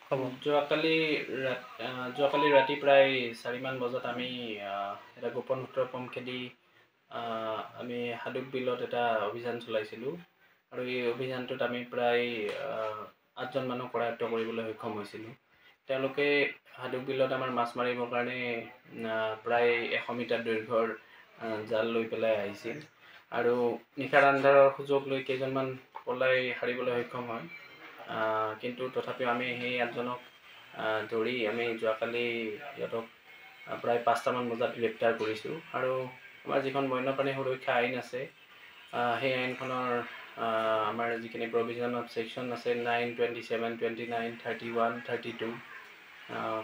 হ'ব। যোৱাকালি ৰাতি প্ৰায় 4মান বজাত আমি এটা গোপন সূত্ৰৰ পমখেদি আমি হাডুপ বিলত এটা অভিযান চলাইছিলোঁ আৰু এই অভিযানটোত আমি প্ৰায় 8জন মানুহ কৰায়ত্ব কৰিবলৈ সক্ষম হৈছিলোঁ। তেওঁলোকে হাডুপ বিলত আমাৰ মাছ মাৰিবৰ কাৰণে প্ৰায় 100 মিটাৰ দৈৰ্ঘ্যৰ জাল লৈ পেলাই আহিছিল আৰু নিশাৰ আন্ধাৰৰ সুযোগ লৈ কেইজনমান পলাই সাৰিবলৈ সক্ষম হয়। কিন্তু তথাপিও আমি সেই 8জনক ধৰি আমি যোৱাকালি সিহঁতক প্ৰায় 5টামান বজাত গ্ৰেপ্তাৰ কৰিছোঁ আৰু আমাৰ যিখন বন্যপ্ৰাণী সুৰক্ষা আইন আছে সেই আইনখনৰ আমাৰ যিখিনি প্ৰভিজন অফ ছেকশ্যন আছে 9, 27, 29, 31, 32,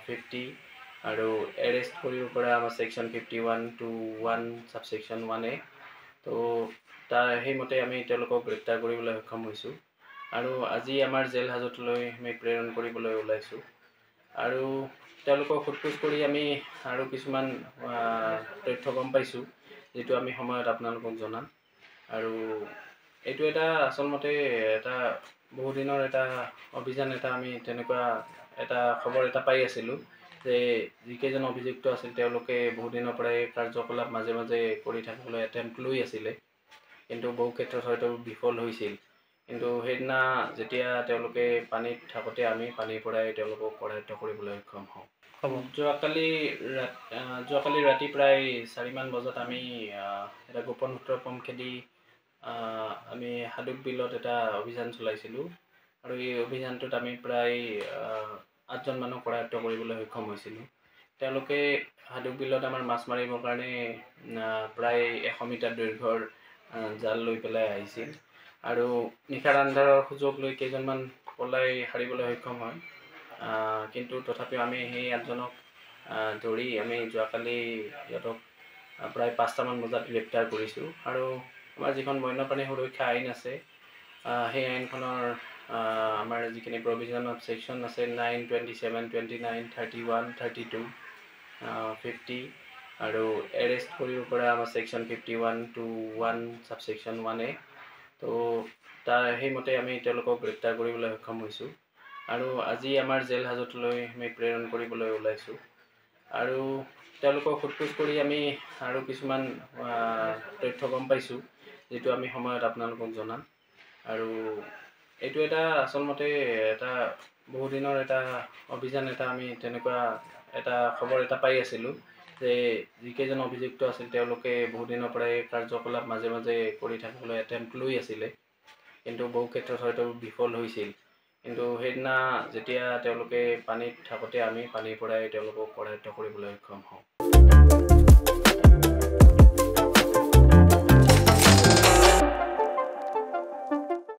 50 আৰু এৰেষ্ট কৰিব পৰা আমাৰ ছেকশ্যন 51 to 1 ছাবছেকশ্যন 1A। তো সেইমতে আমি তেওঁলোকক গ্ৰেপ্তাৰ কৰিবলৈ সক্ষম হৈছোঁ আৰু আজি আমাৰ জেল হাজতলৈ আমি প্ৰেৰণ কৰিবলৈ ওলাইছোঁ আৰু তেওঁলোকক সোধপোছ কৰি আমি আৰু কিছুমান তথ্য গম পাইছোঁ যিটো আমি সময়ত আপোনালোকক জনাম। আৰু এইটো এটা আচলমতে এটা বহুদিনৰ এটা অভিযান এটা আমি তেনেকুৱা এটা খবৰ এটা পাই আছিলোঁ যে যিকেইজন অভিযুক্ত আছিল তেওঁলোকে বহুদিনৰ পৰাই কাৰ্যকলাপ মাজে মাজে কৰি থাকিবলৈ এটেম্প্ট লৈ আছিলে, কিন্তু বহু ক্ষেত্ৰত হয়তো বিফল হৈছিল। কিন্তু সেইদিনা যেতিয়া তেওঁলোকে পানীত থাকোঁতে আমি পানীৰ পৰাই তেওঁলোকক কৰায়ত্ব কৰিবলৈ সক্ষম হওঁ। হ'ব। যোৱাকালি ৰাতি প্ৰায় 4মান বজাত আমি এটা গোপন সূত্ৰৰ পমখেদি আমি হাডুপ বিলত এটা অভিযান চলাইছিলোঁ আৰু এই অভিযানটোত আমি প্ৰায় 8জন মানুহ কৰায়ত্ব কৰিবলৈ সক্ষম হৈছিলোঁ। তেওঁলোকে হাডুপ বিলত আমাৰ মাছ মাৰিবৰ কাৰণে প্ৰায় 100 মিটাৰ দৈৰ্ঘ্যৰ জাল লৈ পেলাই আহিছিল আৰু নিশাৰ আন্ধাৰৰ সুযোগ লৈ কেইজনমান পলাই সাৰিবলৈ সক্ষম হয়। কিন্তু তথাপিও আমি সেই 8জনক ধৰি আমি যোৱাকালি সিহঁতক প্ৰায় 5টামান বজাত গ্ৰেপ্তাৰ কৰিছোঁ আৰু আমাৰ যিখন বন্যপ্ৰাণী সুৰক্ষা আইন আছে সেই আইনখনৰ আমাৰ যিখিনি প্ৰভিজন অফ ছেকশ্যন আছে 9, 27, 29, 31, 32, 50 আৰু এৰেষ্ট কৰিব পৰা আমাৰ ছেকশ্যন 51 to 1 ছাবছেকশ্যন 1A। তো সেইমতে আমি তেওঁলোকক গ্ৰেপ্তাৰ কৰিবলৈ সক্ষম হৈছোঁ আৰু আজি আমাৰ জেল হাজতলৈ আমি প্ৰেৰণ কৰিবলৈ ওলাইছোঁ আৰু তেওঁলোকক সোধপোছ কৰি আমি আৰু কিছুমান তথ্য গম পাইছোঁ যিটো আমি সময়ত আপোনালোকক জনাম। আৰু এইটো এটা আচলমতে এটা বহুদিনৰ এটা অভিযান এটা আমি তেনেকুৱা এটা খবৰ এটা পাই আছিলোঁ যে যিকেইজন অভিযুক্ত আছিল তেওঁলোকে বহুদিনৰ পৰাই কাৰ্যকলাপ মাজে মাজে কৰি থাকিবলৈ এটেম্প্ট লৈ আছিলে, কিন্তু বহু ক্ষেত্ৰত হয়তো বিফল হৈছিল। কিন্তু সেইদিনা যেতিয়া তেওঁলোকে পানীত থাকোঁতে আমি পানীৰ পৰাই তেওঁলোকক কৰায়ত্ব কৰিবলৈ সক্ষম হওঁ।